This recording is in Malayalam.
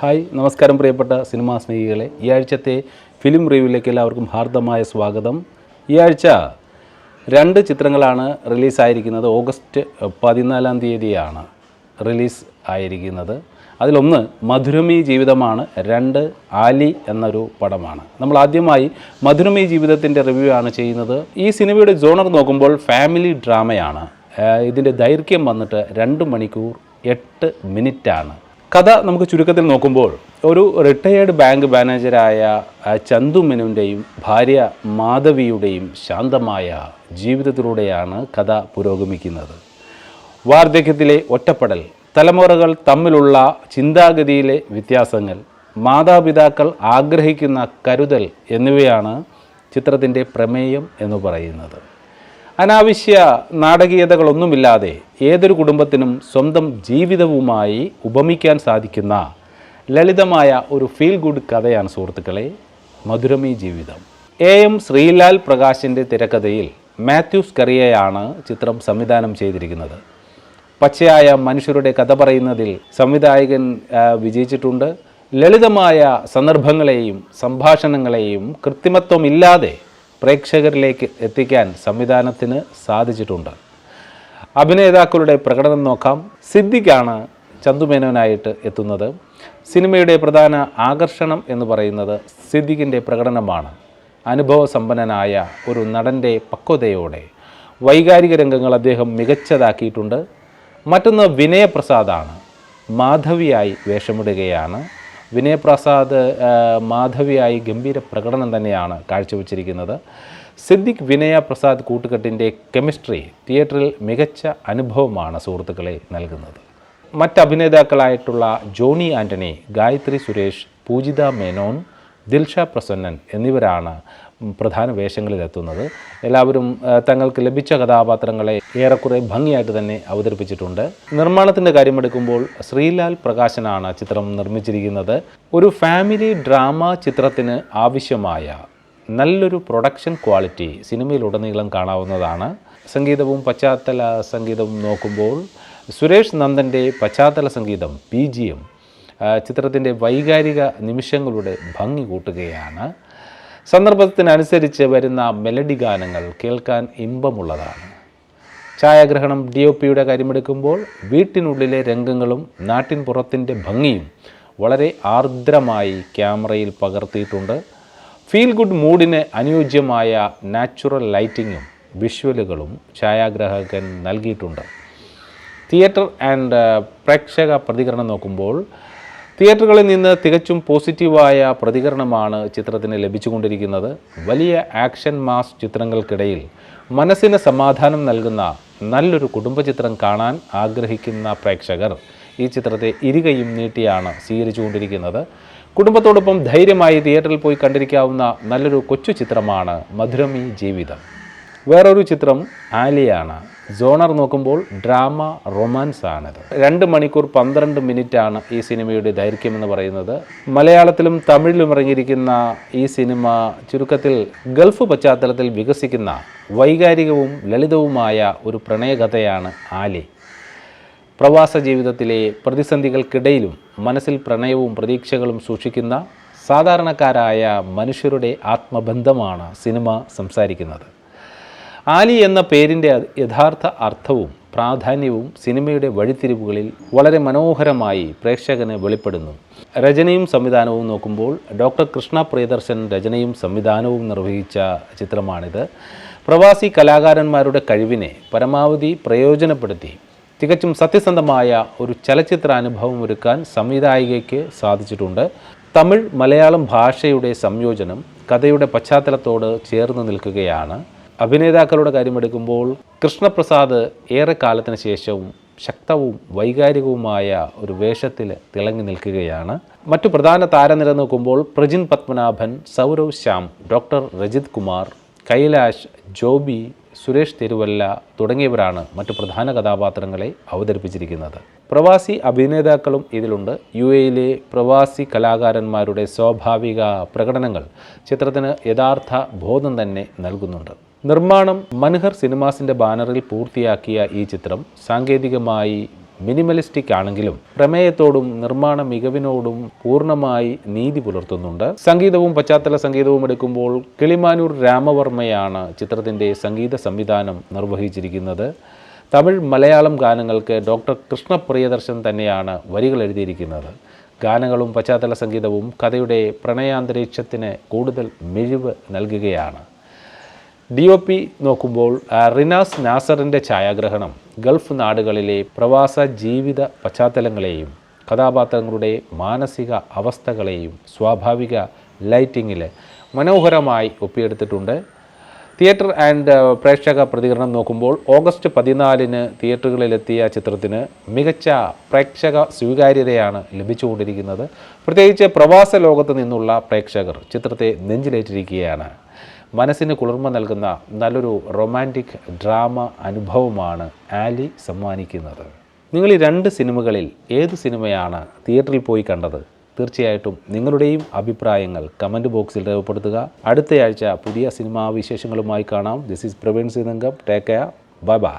ഹായ് നമസ്കാരം പ്രിയപ്പെട്ട സിനിമാ സ്നേഹികളെ, ഈ ആഴ്ചത്തെ ഫിലിം റിവ്യൂവിലേക്ക് എല്ലാവർക്കും ഹാർദമായ സ്വാഗതം. ഈ ആഴ്ച 2 ചിത്രങ്ങളാണ് റിലീസായിരിക്കുന്നത്. ഓഗസ്റ്റ് 14 റിലീസ് ആയിരിക്കുന്നത്. അതിലൊന്ന് മധുരമീ ജീവിതമാണ്, 2 ആലി എന്നൊരു പടമാണ്. നമ്മൾ ആദ്യമായി മധുരമീ ജീവിതത്തിൻ്റെ റിവ്യൂ ആണ് ചെയ്യുന്നത്. ഈ സിനിമയുടെ ജോണർ നോക്കുമ്പോൾ ഫാമിലി ഡ്രാമയാണ്. ഇതിൻ്റെ ദൈർഘ്യം വന്നിട്ട് 2 മണിക്കൂർ 8 മിനിറ്റാണ്. കഥ നമുക്ക് ചുരുക്കത്തിൽ നോക്കുമ്പോൾ ഒരു റിട്ടയേർഡ് ബാങ്ക് മാനേജരായ ചന്തു മേനോൻ്റെയും ഭാര്യ മാധവിയുടെയും ശാന്തമായ ജീവിതത്തിലൂടെയാണ് കഥ പുരോഗമിക്കുന്നത്. വാർദ്ധക്യത്തിലെ ഒറ്റപ്പെടൽ, തലമുറകൾ തമ്മിലുള്ള ചിന്താഗതിയിലെ വ്യത്യാസങ്ങൾ, മാതാപിതാക്കൾ ആഗ്രഹിക്കുന്ന കരുതൽ എന്നിവയാണ് ചിത്രത്തിൻ്റെ പ്രമേയം എന്ന് പറയുന്നത്. അനാവശ്യ നാടകീയതകളൊന്നുമില്ലാതെ ഏതൊരു കുടുംബത്തിനും സ്വന്തം ജീവിതവുമായി ഉപമിക്കാൻ സാധിക്കുന്ന ലളിതമായ ഒരു ഫീൽ ഗുഡ് കഥയാണ് സുഹൃത്തുക്കളെ മധുരമീ ജീവിതം. എം ശ്രീലാൽ പ്രകാശിൻ്റെ തിരക്കഥയിൽ മാത്യൂസ് കറിയയാണ് ചിത്രം സംവിധാനം ചെയ്തിരിക്കുന്നത്. പച്ചയായ മനുഷ്യരുടെ കഥ പറയുന്നതിൽ സംവിധായകൻ വിജയിച്ചിട്ടുണ്ട്. ലളിതമായ സന്ദർഭങ്ങളെയും സംഭാഷണങ്ങളെയും കൃത്രിമത്വമില്ലാതെ പ്രേക്ഷകരിലേക്ക് എത്തിക്കാൻ സംവിധാനത്തിന് സാധിച്ചിട്ടുണ്ട്. അഭിനേതാക്കളുടെ പ്രകടനം നോക്കാം. സിദ്ദിഖാണ് ചന്തു മേനോനായിട്ട് എത്തുന്നത്. സിനിമയുടെ പ്രധാന ആകർഷണം എന്ന് പറയുന്നത് സിദ്ദിഖിൻ്റെ പ്രകടനമാണ്. അനുഭവസമ്പന്നനായ ഒരു നടൻ്റെ പക്വതയോടെ വൈകാരിക രംഗങ്ങൾ അദ്ദേഹം മികച്ചതാക്കിയിട്ടുണ്ട്. മറ്റൊന്ന് വിനയപ്രസാദാണ്. മാധവിയായി വേഷമിടുകയാണ്. വിനയപ്രസാദ് മാധവിയായി ഗംഭീര പ്രകടനം തന്നെയാണ് കാഴ്ചവെച്ചിരിക്കുന്നത്. സിദ്ദിഖ് വിനയപ്രസാദ് കൂട്ടുകെട്ടിൻ്റെ കെമിസ്ട്രി തിയേറ്ററിൽ മികച്ച അനുഭവമാണ് സുഹൃത്തുക്കളെ നൽകുന്നത്. മറ്റ് അഭിനേതാക്കളായിട്ടുള്ള ജോണി ആൻ്റണി, ഗായത്രി സുരേഷ്, പൂജിത മേനോൻ, ദിൽഷ പ്രസന്നൻ എന്നിവരാണ് പ്രധാന വേഷങ്ങളിലെത്തുന്നത്. എല്ലാവരും തങ്ങൾക്ക് ലഭിച്ച കഥാപാത്രങ്ങളെ ഏറെക്കുറെ ഭംഗിയായിട്ട് തന്നെ അവതരിപ്പിച്ചിട്ടുണ്ട്. നിർമ്മാണത്തിൻ്റെ കാര്യമെടുക്കുമ്പോൾ ശ്രീലാൽ പ്രകാശനാണ് ചിത്രം നിർമ്മിച്ചിരിക്കുന്നത്. ഒരു ഫാമിലി ഡ്രാമ ചിത്രത്തിന് ആവശ്യമായ നല്ലൊരു പ്രൊഡക്ഷൻ ക്വാളിറ്റി സിനിമയിലുടനീളം കാണാവുന്നതാണ്. സംഗീതവും പശ്ചാത്തല സംഗീതവും നോക്കുമ്പോൾ സുരേഷ് നന്ദൻ്റെ പശ്ചാത്തല സംഗീതം BGM ചിത്രത്തിൻ്റെ വൈകാരിക നിമിഷങ്ങളുടെ ഭംഗി കൂട്ടുകയാണ്. സന്ദർഭത്തിനനുസരിച്ച് വരുന്ന മെലഡി ഗാനങ്ങൾ കേൾക്കാൻ ഇമ്പമുള്ളതാണ്. ഛായാഗ്രഹണം DOPയുടെ കാര്യമെടുക്കുമ്പോൾ വീട്ടിനുള്ളിലെ രംഗങ്ങളും നാട്ടിൻ പുറത്തിൻ്റെ ഭംഗിയും വളരെ ആർദ്രമായി ക്യാമറയിൽ പകർത്തിയിട്ടുണ്ട്. ഫീൽ ഗുഡ് മൂഡിന് അനുയോജ്യമായ നാച്ചുറൽ ലൈറ്റിങ്ങും വിഷ്വലുകളും ഛായാഗ്രാഹകൻ നൽകിയിട്ടുണ്ട്. തിയേറ്റർ ആൻഡ് പ്രേക്ഷക പ്രതികരണം നോക്കുമ്പോൾ തിയേറ്ററുകളിൽ നിന്ന് തികച്ചും പോസിറ്റീവായ പ്രതികരണമാണ് ചിത്രത്തിന് ലഭിച്ചുകൊണ്ടിരിക്കുന്നത്. വലിയ ആക്ഷൻ മാസ് ചിത്രങ്ങൾക്കിടയിൽ മനസ്സിന് സമാധാനം നൽകുന്ന നല്ലൊരു കുടുംബചിത്രം കാണാൻ ആഗ്രഹിക്കുന്ന പ്രേക്ഷകർ ഈ ചിത്രത്തെ ഇരുകൈയും നീട്ടിയാണ് സ്വീകരിച്ചുകൊണ്ടിരിക്കുന്നത്. കുടുംബത്തോടൊപ്പം ധൈര്യമായി തിയേറ്ററിൽ പോയി കണ്ടിരിക്കാവുന്ന നല്ലൊരു കൊച്ചു ചിത്രമാണ് മധുരമീ ജീവിതം. വേറൊരു ചിത്രം ആലിയാണ്. ജോണർ നോക്കുമ്പോൾ ഡ്രാമ റൊമാൻസ് ആണിത്. 2 മണിക്കൂർ 12 മിനിറ്റാണ് ഈ സിനിമയുടെ ദൈർഘ്യം എന്ന് പറയുന്നത്. മലയാളത്തിലും തമിഴിലും ഇറങ്ങിയിരിക്കുന്ന ഈ സിനിമ ചുരുക്കത്തിൽ ഗൾഫ് പശ്ചാത്തലത്തിൽ വികസിക്കുന്ന വൈകാരികവും ലളിതവുമായ ഒരു പ്രണയകഥയാണ് ആലി. പ്രവാസ ജീവിതത്തിലെ പ്രതിസന്ധികൾക്കിടയിലും മനസ്സിൽ പ്രണയവും പ്രതീക്ഷകളും സൂക്ഷിക്കുന്ന സാധാരണക്കാരായ മനുഷ്യരുടെ ആത്മബന്ധമാണ് സിനിമ സംസാരിക്കുന്നത്. ആലി എന്ന പേരിൻ്റെ യഥാർത്ഥ അർത്ഥവും പ്രാധാന്യവും സിനിമയുടെ വഴിത്തിരിവുകളിൽ വളരെ മനോഹരമായി പ്രേക്ഷകന് വെളിപ്പെടുന്നു. രചനയും സംവിധാനവും നോക്കുമ്പോൾ ഡോക്ടർ കൃഷ്ണ പ്രിയദർശൻ രചനയും സംവിധാനവും നിർവഹിച്ച ചിത്രമാണിത്. പ്രവാസി കലാകാരന്മാരുടെ കഴിവിനെ പരമാവധി പ്രയോജനപ്പെടുത്തി തികച്ചും സത്യസന്ധമായ ഒരു ചലച്ചിത്രാനുഭവം ഒരുക്കാൻ സംവിധായികയ്ക്ക് സാധിച്ചിട്ടുണ്ട്. തമിഴ് മലയാളം ഭാഷയുടെ സംയോജനം കഥയുടെ പശ്ചാത്തലത്തോട് ചേർന്ന് നിൽക്കുകയാണ്. അഭിനേതാക്കളുടെ കാര്യമെടുക്കുമ്പോൾ കൃഷ്ണപ്രസാദ് ഏറെക്കാലത്തിന് ശേഷവും ശക്തവും വൈകാരികവുമായ ഒരു വേഷത്തിൽ തിളങ്ങി നിൽക്കുകയാണ്. മറ്റു പ്രധാന താരനിര നോക്കുമ്പോൾ പ്രജിൻ പത്മനാഭൻ, സൗരവ് ശ്യാം, ഡോക്ടർ രജിത് കുമാർ, കൈലാഷ്, ജോബി, സുരേഷ് തിരുവല്ല തുടങ്ങിയവരാണ് മറ്റു പ്രധാന കഥാപാത്രങ്ങളെ അവതരിപ്പിച്ചിരിക്കുന്നത്. പ്രവാസി അഭിനേതാക്കളും ഇതിലുണ്ട്. UAEയിലെ പ്രവാസി കലാകാരന്മാരുടെ സ്വാഭാവിക പ്രകടനങ്ങൾ ചിത്രത്തിന് യഥാർത്ഥ ബോധം തന്നെ നൽകുന്നുണ്ട്. നിർമ്മാണം മൻഹർ സിനിമാസിൻ്റെ ബാനറിൽ പൂർത്തിയാക്കിയ ഈ ചിത്രം സാങ്കേതികമായി മിനിമലിസ്റ്റിക് ആണെങ്കിലും പ്രമേയത്തോടും നിർമ്മാണ മികവിനോടും പൂർണ്ണമായി നീതി പുലർത്തുന്നുണ്ട്. സംഗീതവും പശ്ചാത്തല സംഗീതവും എടുക്കുമ്പോൾ കിളിമാനൂർ രാമവർമ്മയാണ് ചിത്രത്തിൻ്റെ സംഗീത സംവിധാനം നിർവഹിച്ചിരിക്കുന്നത്. തമിഴ് മലയാളം ഗാനങ്ങൾക്ക് ഡോക്ടർ കൃഷ്ണ പ്രിയദർശൻ തന്നെയാണ് വരികൾ എഴുതിയിരിക്കുന്നത്. ഗാനങ്ങളും പശ്ചാത്തല സംഗീതവും കഥയുടെ പ്രണയാന്തരീക്ഷത്തിന് കൂടുതൽ മിഴിവ് നൽകുകയാണ്. DOP നോക്കുമ്പോൾ റിനാസ് നാസറിൻ്റെ ഛായാഗ്രഹണം ഗൾഫ് നാടുകളിലെ പ്രവാസ ജീവിത പശ്ചാത്തലങ്ങളെയും കഥാപാത്രങ്ങളുടെ മാനസിക അവസ്ഥകളെയും സ്വാഭാവിക ലൈറ്റിങ്ങിൽ മനോഹരമായി ഒപ്പിയെടുത്തിട്ടുണ്ട്. തിയേറ്റർ ആൻഡ് പ്രേക്ഷക പ്രതികരണം നോക്കുമ്പോൾ ഓഗസ്റ്റ് 14 തിയേറ്ററുകളിലെത്തിയ ചിത്രത്തിന് മികച്ച പ്രേക്ഷക സ്വീകാര്യതയാണ് ലഭിച്ചുകൊണ്ടിരിക്കുന്നത്. പ്രത്യേകിച്ച് പ്രവാസ ലോകത്ത് നിന്നുള്ള പ്രേക്ഷകർ ചിത്രത്തെ നെഞ്ചിലേറ്റിരിക്കുകയാണ്. മനസ്സിന് കുളിർമ നൽകുന്ന നല്ലൊരു റൊമാൻറ്റിക് ഡ്രാമ അനുഭവമാണ് ആലി സമ്മാനിക്കുന്നത്. നിങ്ങൾ ഈ 2 സിനിമകളിൽ ഏത് സിനിമയാണ് തിയേറ്ററിൽ പോയി കണ്ടത്? തീർച്ചയായിട്ടും നിങ്ങളുടെയും അഭിപ്രായങ്ങൾ കമൻറ്റ് ബോക്സിൽ രേഖപ്പെടുത്തുക. അടുത്തയാഴ്ച പുതിയ സിനിമാ വിശേഷങ്ങളുമായി കാണാം. ദിസ് ഈസ് പ്രവീൺ സിനങ്കം. Take care. Bye by.